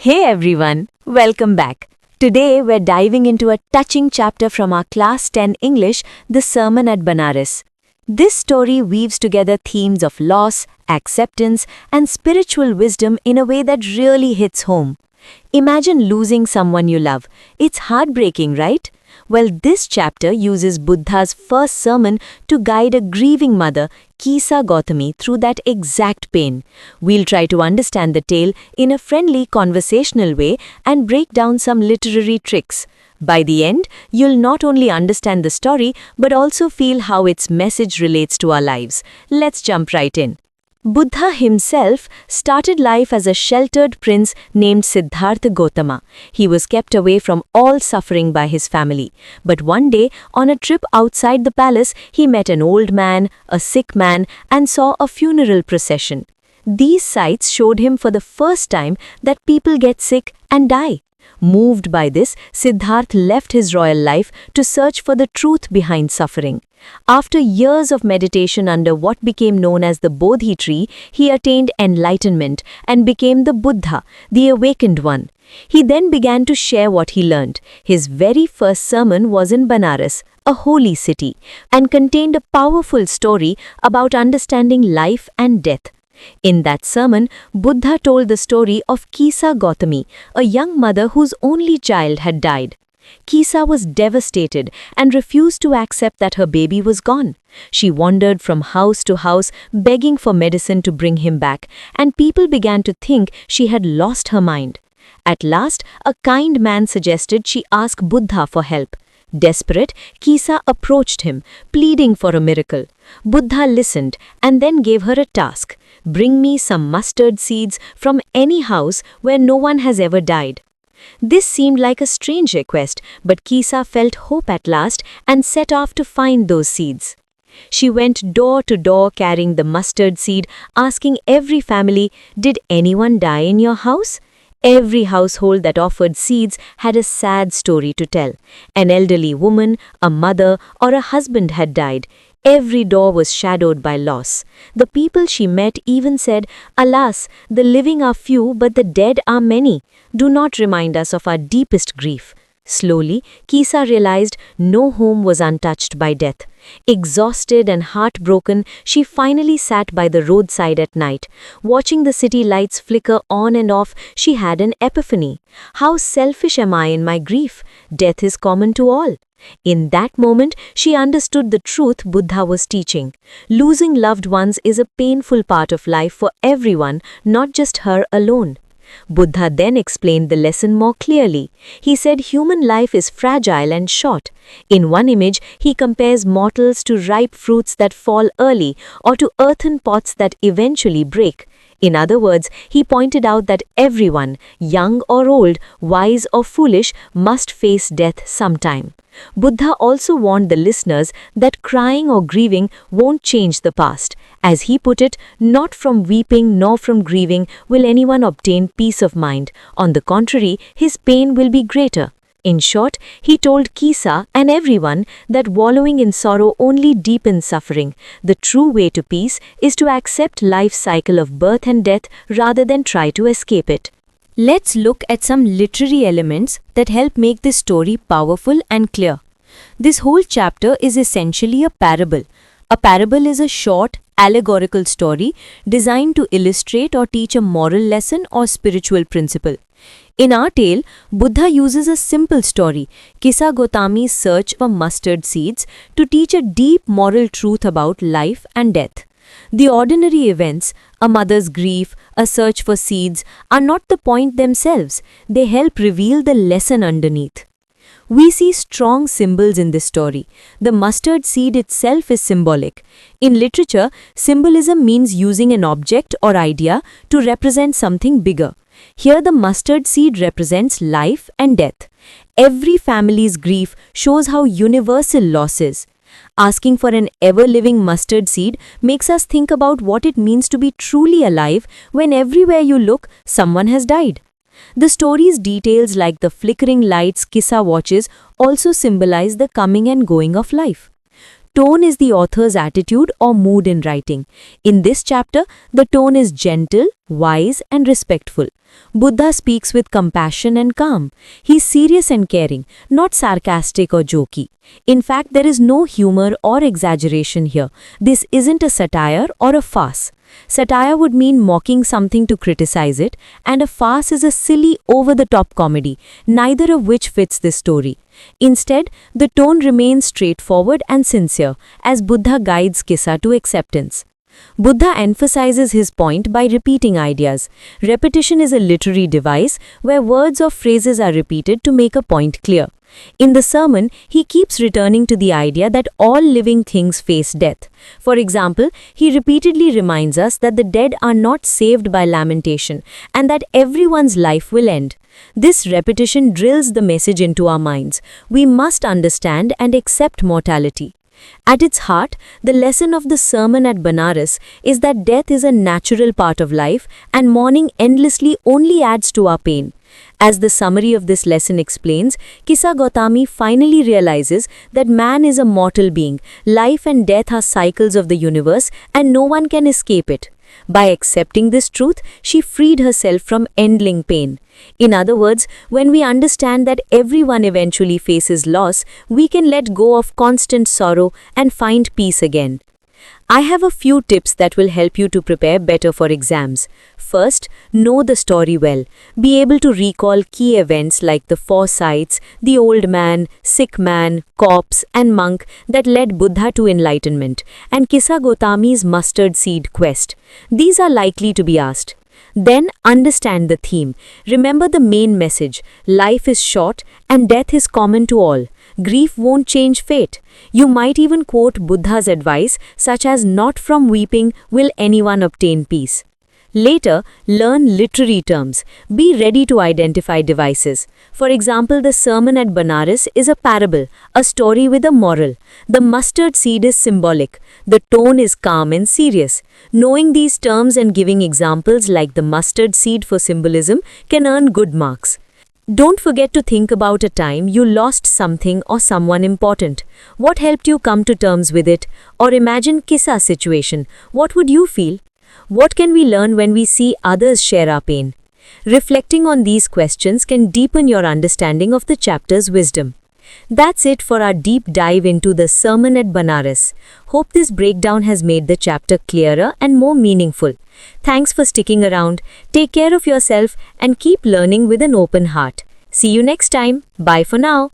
Hey everyone, welcome back. Today we're diving into a touching chapter from our Class 10 English, The Sermon at Banaras. This story weaves together themes of loss, acceptance, and spiritual wisdom in a way that really hits home. Imagine losing someone you love. It's heartbreaking, right? Well, this chapter uses Buddha's first sermon to guide a grieving mother, Kisa Gautami, through that exact pain. We'll try to understand the tale in a friendly, conversational way and break down some literary tricks. By the end, you'll not only understand the story, but also feel how its message relates to our lives. Let's jump right in. Buddha himself started life as a sheltered prince named Siddhartha Gautama. He was kept away from all suffering by his family. But one day, on a trip outside the palace, he met an old man, a sick man, and saw a funeral procession. These sights showed him for the first time that people get sick and die. Moved by this, Siddhartha left his royal life to search for the truth behind suffering. After years of meditation under what became known as the Bodhi tree, he attained enlightenment and became the Buddha, the awakened one. He then began to share what he learned. His very first sermon was in Banaras, a holy city, and contained a powerful story about understanding life and death. In that sermon, Buddha told the story of Kisa Gautami, a young mother whose only child had died. Kisa was devastated and refused to accept that her baby was gone. She wandered from house to house, begging for medicine to bring him back, and people began to think she had lost her mind. At last, a kind man suggested she ask Buddha for help. Desperate, Kisa approached him, pleading for a miracle. Buddha listened and then gave her a task. Bring me some mustard seeds from any house where no one has ever died. This seemed like a strange request, but Kisa felt hope at last and set off to find those seeds. She went door to door carrying the mustard seed, asking every family, "Did anyone die in your house?" Every household that offered seeds had a sad story to tell. An elderly woman, a mother, or a husband had died. Every door was shadowed by loss. The people she met even said, "Alas, the living are few, but the dead are many. Do not remind us of our deepest grief." Slowly, Kisa realized no home was untouched by death. Exhausted and heartbroken, she finally sat by the roadside at night. Watching the city lights flicker on and off, she had an epiphany. How selfish am I in my grief? Death is common to all. In that moment, she understood the truth Buddha was teaching. Losing loved ones is a painful part of life for everyone, not just her alone. Buddha then explained the lesson more clearly. He said human life is fragile and short. In one image, he compares mortals to ripe fruits that fall early or to earthen pots that eventually break. In other words, he pointed out that everyone, young or old, wise or foolish, must face death sometime. Buddha also warned the listeners that crying or grieving won't change the past. As he put it, not from weeping nor from grieving will anyone obtain peace of mind. On the contrary, his pain will be greater. In short, he told Kisa and everyone that wallowing in sorrow only deepens suffering. The true way to peace is to accept life's cycle of birth and death rather than try to escape it. Let's look at some literary elements that help make this story powerful and clear. This whole chapter is essentially a parable. A parable is a short, allegorical story designed to illustrate or teach a moral lesson or spiritual principle. In our tale, Buddha uses a simple story, Kisa Gautami's search for mustard seeds, to teach a deep moral truth about life and death. The ordinary events, a mother's grief, a search for seeds, are not the point themselves. They help reveal the lesson underneath. We see strong symbols in this story. The mustard seed itself is symbolic. In literature, symbolism means using an object or idea to represent something bigger. Here the mustard seed represents life and death. Every family's grief shows how universal loss is. Asking for an ever-living mustard seed makes us think about what it means to be truly alive when everywhere you look, someone has died. The story's details like the flickering lights Kisa watches also symbolize the coming and going of life. tone is the author's attitude or mood in writing. In this chapter, the tone is gentle, wise, and respectful. Buddha speaks with compassion and calm. He is serious and caring, not sarcastic or jokey. In fact, there is no humor or exaggeration here. This isn't a satire or a farce. Satire would mean mocking something to criticize it, and a farce is a silly, over-the-top comedy, neither of which fits this story. Instead, the tone remains straightforward and sincere, as Buddha guides Kissa to acceptance. Buddha emphasizes his point by repeating ideas. Repetition is a literary device where words or phrases are repeated to make a point clear. In the sermon, he keeps returning to the idea that all living things face death. For example, he repeatedly reminds us that the dead are not saved by lamentation and that everyone's life will end. This repetition drills the message into our minds. We must understand and accept mortality. At its heart, the lesson of the sermon at Banaras is that death is a natural part of life and mourning endlessly only adds to our pain. As the summary of this lesson explains, Kissa Gotami finally realizes that man is a mortal being, life and death are cycles of the universe and no one can escape it. By accepting this truth, she freed herself from ending pain. In other words, when we understand that everyone eventually faces loss, we can let go of constant sorrow and find peace again. I have a few tips that will help you to prepare better for exams. First, know the story well. Be able to recall key events like the four sights, the old man, sick man, corpse, and monk that led Buddha to enlightenment, and Kissa Gotami's mustard seed quest. These are likely to be asked. Then understand the theme. Remember the main message. Life is short and death is common to all. Grief won't change fate. You might even quote Buddha's advice, such as "Not from weeping will anyone obtain peace." Later, learn literary terms. Be ready to identify devices. For example, the sermon at Banaras is a parable, a story with a moral. The mustard seed is symbolic. The tone is calm and serious. Knowing these terms and giving examples like the mustard seed for symbolism can earn good marks. Don't forget to think about a time you lost something or someone important. What helped you come to terms with it? Or imagine Kissa's situation. What would you feel? What can we learn when we see others share our pain? Reflecting on these questions can deepen your understanding of the chapter's wisdom. That's it for our deep dive into the sermon at Banaras. Hope this breakdown has made the chapter clearer and more meaningful. Thanks for sticking around. Take care of yourself and keep learning with an open heart. See you next time. Bye for now.